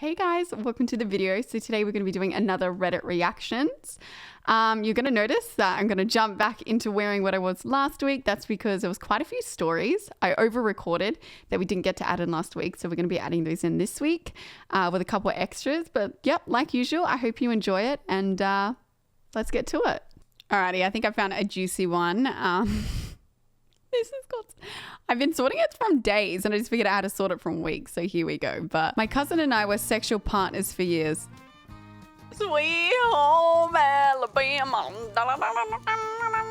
Hey guys, welcome to the video. So today we're going to be doing another Reddit reactions. You're going to notice that I'm going to jump back into wearing what I was last week. That's because there was quite a few stories I over-recorded that we didn't get to add in last week. So we're going to be adding those in this week with a couple of extras. But yep, like usual, I hope you enjoy it and let's get to it. Alrighty, I think I found a juicy one. This is called... I've been sorting it from days and I just figured out how to sort it from weeks. So here we go. But my cousin and I were sexual partners for years. Sweet home Alabama.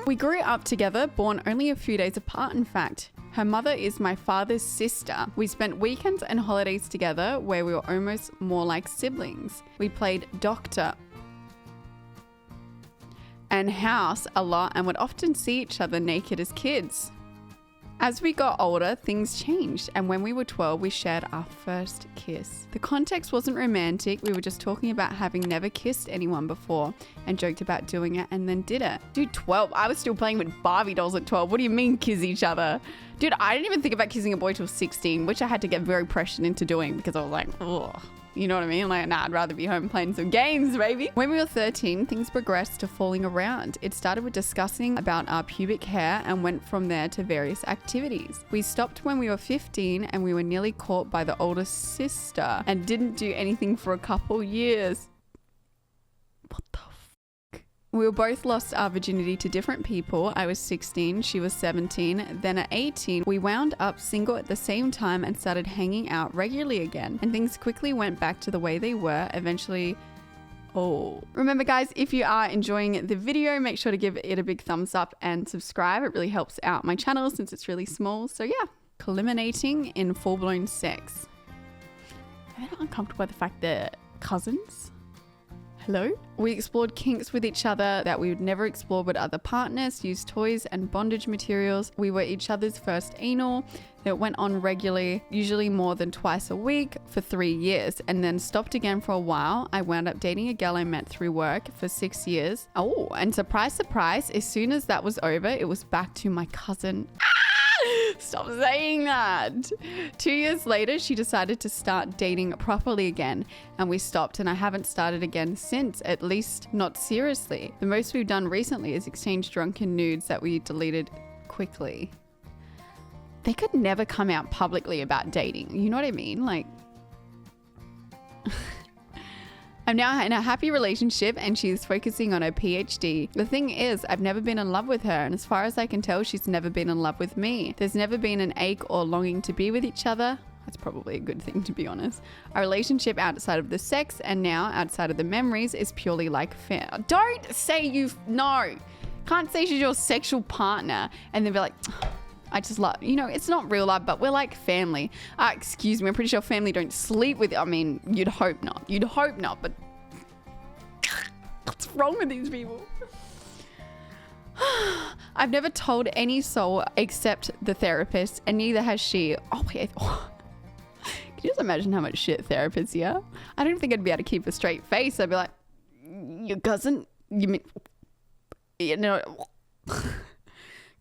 We grew up together, born only a few days apart, in fact. Her mother is my father's sister. We spent weekends and holidays together where we were almost more like siblings. We played doctor and house a lot and would often see each other naked as kids. As we got older, things changed, and when we were 12, we shared our first kiss. The context wasn't romantic, we were just talking about having never kissed anyone before and joked about doing it and then did it. Dude, 12, I was still playing with Barbie dolls at 12. What do you mean kiss each other? Dude, I didn't even think about kissing a boy till 16, which I had to get very pressured into doing because I was like, ugh. You know what I mean? Like, nah, I'd rather be home playing some games, baby. When we were 13, things progressed to falling around. It started with discussing about our pubic hair and went from there to various activities. We stopped when we were 15 and we were nearly caught by the older sister and didn't do anything for a couple years. What the fuck? We were both lost our virginity to different people. I was 16, she was 17. Then at 18, we wound up single at the same time and started hanging out regularly again. And things quickly went back to the way they were. Eventually, remember guys, if you are enjoying the video, make sure to give it a big thumbs up and subscribe. It really helps out my channel since it's really small. So yeah, culminating in full-blown sex. I'm a bit uncomfortable by the fact that cousins. Hello? We explored kinks with each other that we would never explore with other partners, used toys and bondage materials. We were each other's first anal that went on regularly, usually more than twice a week for 3 years, and then stopped again for a while. I wound up dating a girl I met through work for 6 years. Oh, and surprise, surprise, as soon as that was over, it was back to my cousin. Stop saying that. 2 years later, she decided to start dating properly again, and we stopped, and I haven't started again since, at least not seriously. The most we've done recently is exchange drunken nudes that we deleted quickly. They could never come out publicly about dating. You know what I mean? Like, I'm now in a happy relationship and she's focusing on her PhD. The thing is, I've never been in love with her, and as far as I can tell, she's never been in love with me. There's never been an ache or longing to be with each other. That's probably a good thing, to be honest. Our relationship outside of the sex and now outside of the memories is purely like fair. Don't say no. Can't say she's your sexual partner and then be like, I just love, you know, it's not real love, but we're like family. Excuse me, I'm pretty sure family don't sleep with, I mean, you'd hope not. You'd hope not, but what's wrong with these people? I've never told any soul except the therapist, and neither has she. Oh, wait. Oh. Can you just imagine how much shit therapists hear? I don't think I'd be able to keep a straight face. I'd be like, your cousin? You mean, you know...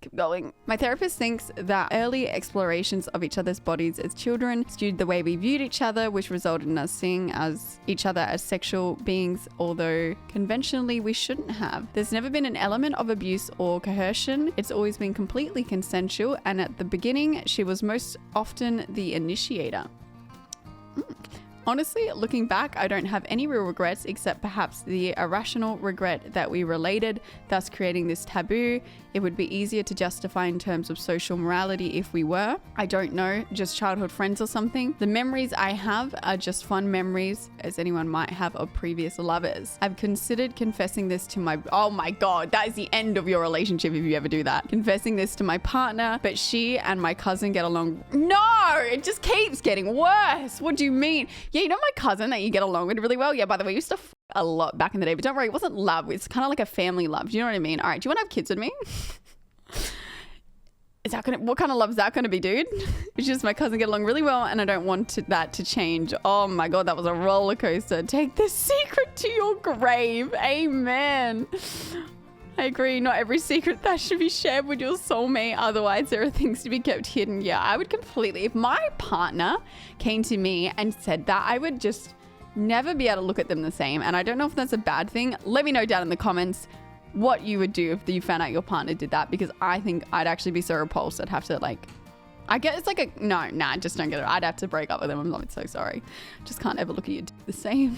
Keep going. My therapist thinks that early explorations of each other's bodies as children skewed the way we viewed each other, which resulted in us seeing each other as sexual beings, although conventionally we shouldn't have. There's never been an element of abuse or coercion. It's always been completely consensual, and at the beginning, she was most often the initiator. Honestly, looking back, I don't have any real regrets except perhaps the irrational regret that we related, thus creating this taboo. It would be easier to justify in terms of social morality if we were. I don't know, just childhood friends or something. The memories I have are just fun memories, as anyone might have, of previous lovers. I've considered confessing this to my... Oh my God, that is the end of your relationship if you ever do that. Confessing this to my partner, but she and my cousin get along... No! It just keeps getting worse. What do you mean? Yeah, you know my cousin that you get along with really well? Yeah, by the way, we used to a lot back in the day, but don't worry, it wasn't love. It's kind of like a family love. Do you know what I mean? All right, do you want to have kids with me? What kind of love is that gonna be, dude? It's just my cousin get along really well and I don't want that to change. Oh my God, that was a roller coaster. Take the secret to your grave. Amen. I agree, not every secret that should be shared with your soulmate. Otherwise, there are things to be kept hidden. Yeah, I would completely, if my partner came to me and said that, I would just never be able to look at them the same. And I don't know if that's a bad thing. Let me know down in the comments what you would do if you found out your partner did that, because I think I'd actually be so repulsed. I'd have to like, I guess it's like a, no, nah, just don't get it. I'd have to break up with them. I'm like, so sorry. Just can't ever look at you the same.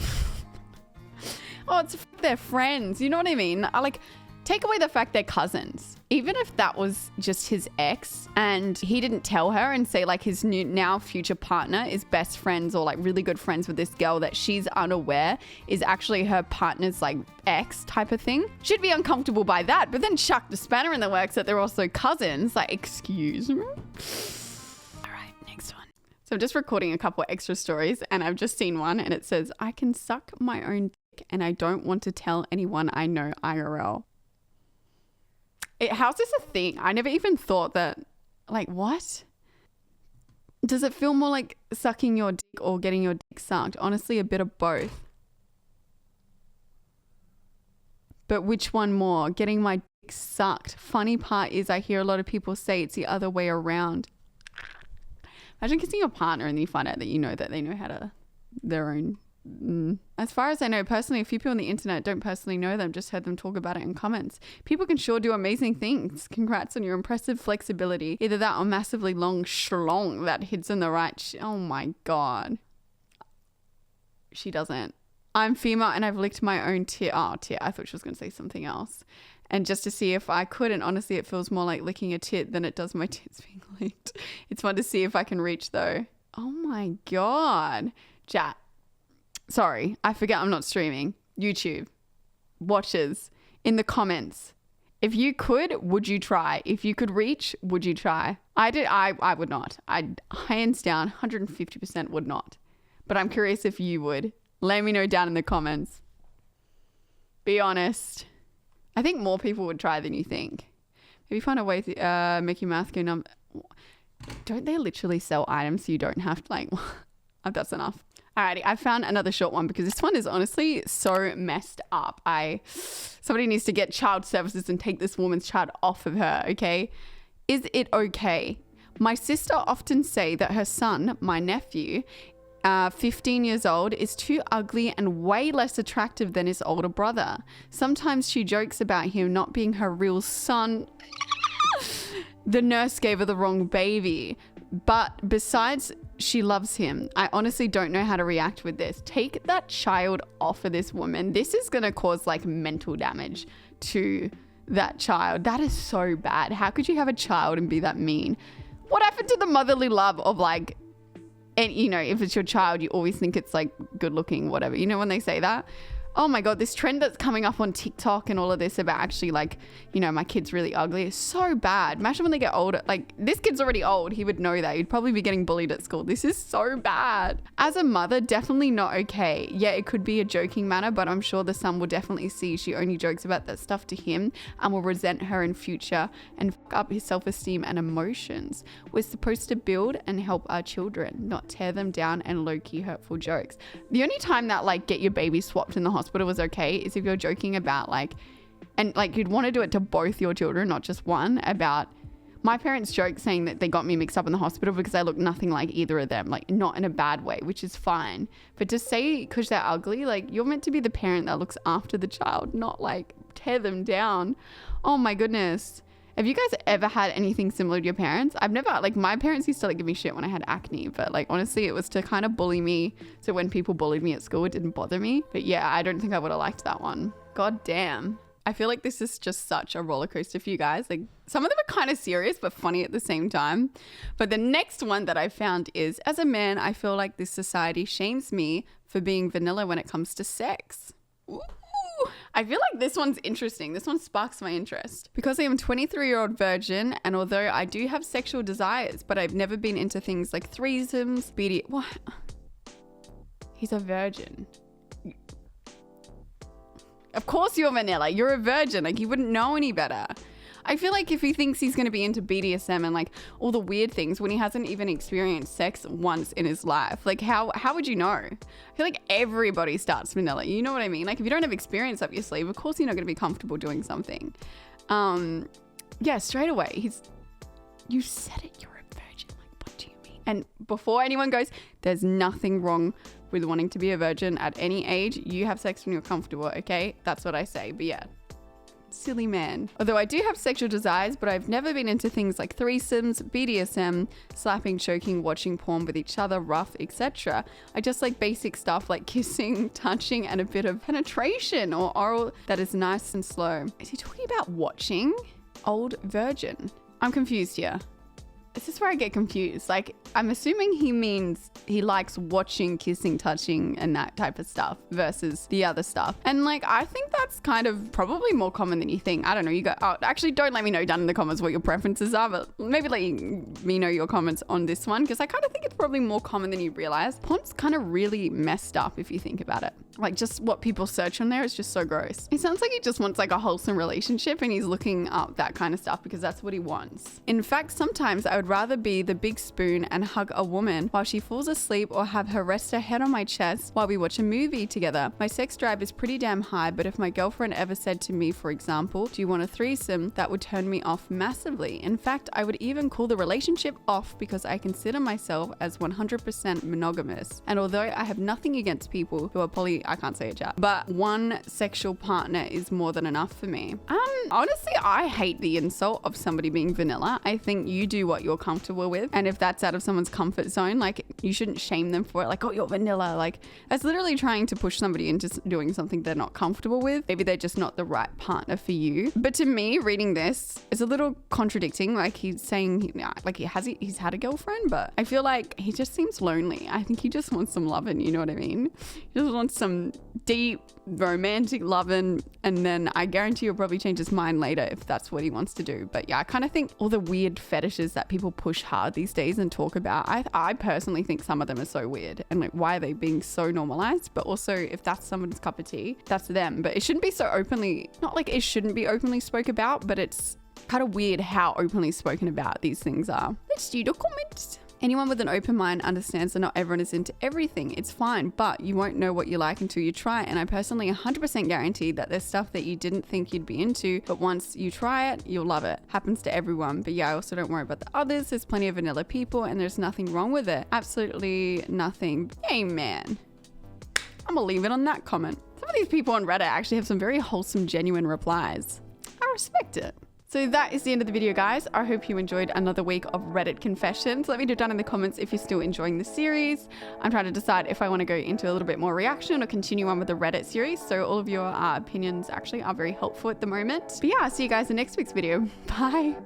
Oh, it's they're friends. You know what I mean? I like, take away the fact they're cousins. Even if that was just his ex and he didn't tell her and say like his new now future partner is best friends or like really good friends with this girl that she's unaware is actually her partner's like ex type of thing. She'd be uncomfortable by that, but then chuck the spanner in the works that they're also cousins. Like, excuse me? All right, next one. So I'm just recording a couple extra stories and I've just seen one and it says, I can suck my own dick and I don't want to tell anyone I know IRL. How's this a thing? I never even thought that, like, what? Does it feel more like sucking your dick or getting your dick sucked? Honestly, a bit of both. But which one more? Getting my dick sucked. Funny part is I hear a lot of people say it's the other way around. Imagine kissing your partner and then you find out that you know that they know how to, their own. As far as I know, personally, a few people on the internet don't personally know them, just heard them talk about it in comments. People can sure do amazing things. Congrats on your impressive flexibility. Either that or massively long schlong that hits in the right. Oh my God. She doesn't. I'm female and I've licked my own tit. Oh, tit. I thought she was going to say something else. And just to see if I could, and honestly, it feels more like licking a tit than it does my tits being licked. It's fun to see if I can reach though. Oh my God. Chat. Sorry, I forget I'm not streaming. YouTube. Watchers. In the comments. If you could, would you try? If you could reach, would you try? I would not. I hands down 150% would not. But I'm curious if you would. Let me know down in the comments. Be honest. I think more people would try than you think. Maybe find a way to make your mouth go numb. Don't they literally sell items so you don't have to like... That's enough. Alrighty, I found another short one because this one is honestly so messed up. Somebody needs to get child services and take this woman's child off of her, okay? Is it okay? My sister often say that her son, my nephew, 15 years old, is too ugly and way less attractive than his older brother. Sometimes she jokes about him not being her real son. The nurse gave her the wrong baby. But besides, she loves him. I honestly don't know how to react with this. Take that child off of this woman. This is going to cause like mental damage to that child. That is so bad. How could you have a child and be that mean? What happened to the motherly love of like, and you know, if it's your child, you always think it's like good looking, whatever. You know when they say that? Oh my God, this trend that's coming up on TikTok and all of this about actually like, you know, my kid's really ugly is so bad. Imagine when they get older, like this kid's already old. He would know that. He'd probably be getting bullied at school. This is so bad. As a mother, definitely not okay. Yeah, it could be a joking manner, but I'm sure the son will definitely see she only jokes about that stuff to him and will resent her in future and fuck up his self-esteem and emotions. We're supposed to build and help our children, not tear them down and low-key hurtful jokes. The only time that like get your baby swapped in the hospital was okay is if you're joking about like, and like you'd want to do it to both your children, not just one. About my parents joke saying that they got me mixed up in the hospital because I look nothing like either of them, like not in a bad way, which is fine. But to say because they're ugly, like you're meant to be the parent that looks after the child, not like tear them down. Oh my goodness. Have you guys ever had anything similar to your parents? I've never, like my parents used to like give me shit when I had acne, but like honestly it was to kind of bully me. So when people bullied me at school, it didn't bother me. But yeah, I don't think I would have liked that one. God damn. I feel like this is just such a roller coaster for you guys. Like some of them are kind of serious, but funny at the same time. But the next one that I found is, as a man, I feel like this society shames me for being vanilla when it comes to sex. Ooh. I feel like this one's interesting. This one sparks my interest. Because I am a 23-year-old virgin, and although I do have sexual desires, but I've never been into things like threesomes, what? He's a virgin. Of course you're vanilla. You're a virgin. Like you wouldn't know any better. I feel like if he thinks he's going to be into BDSM and like all the weird things when he hasn't even experienced sex once in his life, like how would you know? I feel like everybody starts vanilla. You know what I mean? Like if you don't have experience up your sleeve, of course you're not going to be comfortable doing something. Yeah, straight away. You said it, you're a virgin. Like, what do you mean? And before anyone goes, there's nothing wrong with wanting to be a virgin at any age. You have sex when you're comfortable, okay? That's what I say. But yeah, silly man. Although I do have sexual desires, but I've never been into things like threesomes, BDSM, slapping, choking, watching porn with each other, rough, etc. I just like basic stuff like kissing, touching, and a bit of penetration or oral that is nice and slow. Is he talking about watching? Old virgin. I'm confused here. This is where I get confused. Like, I'm assuming he means he likes watching, kissing, touching, and that type of stuff versus the other stuff. And like, I think that's kind of probably more common than you think. I don't know. You go, oh, actually, don't let me know down in the comments what your preferences are, but maybe let me know your comments on this one, because I kind of think it's probably more common than you realize. Porn's kind of really messed up if you think about it. Like, just what people search on there is just so gross. It sounds like he just wants like a wholesome relationship and he's looking up that kind of stuff because that's what he wants. In fact, sometimes I would rather be the big spoon and hug a woman while she falls asleep, or have her rest her head on my chest while we watch a movie together. My sex drive is pretty damn high, but if my girlfriend ever said to me, for example, do you want a threesome, that would turn me off massively. In fact, I would even call the relationship off because I consider myself as 100% monogamous. And although I have nothing against people who are I can't say it, chat, but one sexual partner is more than enough for me. Honestly, I hate the insult of somebody being vanilla. I think you do what you're comfortable with, and if that's out of someone's comfort zone, like, you shouldn't shame them for it. Like, oh, you're vanilla. Like, that's literally trying to push somebody into doing something they're not comfortable with. Maybe they're just not the right partner for you. But to me, reading this is a little contradicting. Like, he's saying like he's had a girlfriend, but I feel like he just seems lonely. I think he just wants some loving, you know what I mean? He just wants some deep romantic loving, and then I guarantee he'll probably change his mind later if that's what he wants to do. But yeah, I kind of think all the weird fetishes that people push hard these days and talk about, I personally think some of them are so weird, and like, why are they being so normalized? But also, if that's someone's cup of tea, that's them. But it shouldn't be so openly, not like it shouldn't be openly spoke about, but it's kind of weird how openly spoken about these things are. Let's do the comments. Anyone with an open mind understands that not everyone is into everything. It's fine, but you won't know what you like until you try. And I personally 100% guarantee that there's stuff that you didn't think you'd be into, but once you try it, you'll love it. Happens to everyone. But yeah, I also don't worry about the others. There's plenty of vanilla people and there's nothing wrong with it. Absolutely nothing. Amen. I'm gonna leave it on that comment. Some of these people on Reddit actually have some very wholesome, genuine replies. I respect it. So that is the end of the video, guys. I hope you enjoyed another week of Reddit confessions. Let me know down in the comments if you're still enjoying the series. I'm trying to decide if I want to go into a little bit more reaction or continue on with the Reddit series. So all of your opinions actually are very helpful at the moment. But yeah, I'll see you guys in next week's video. Bye.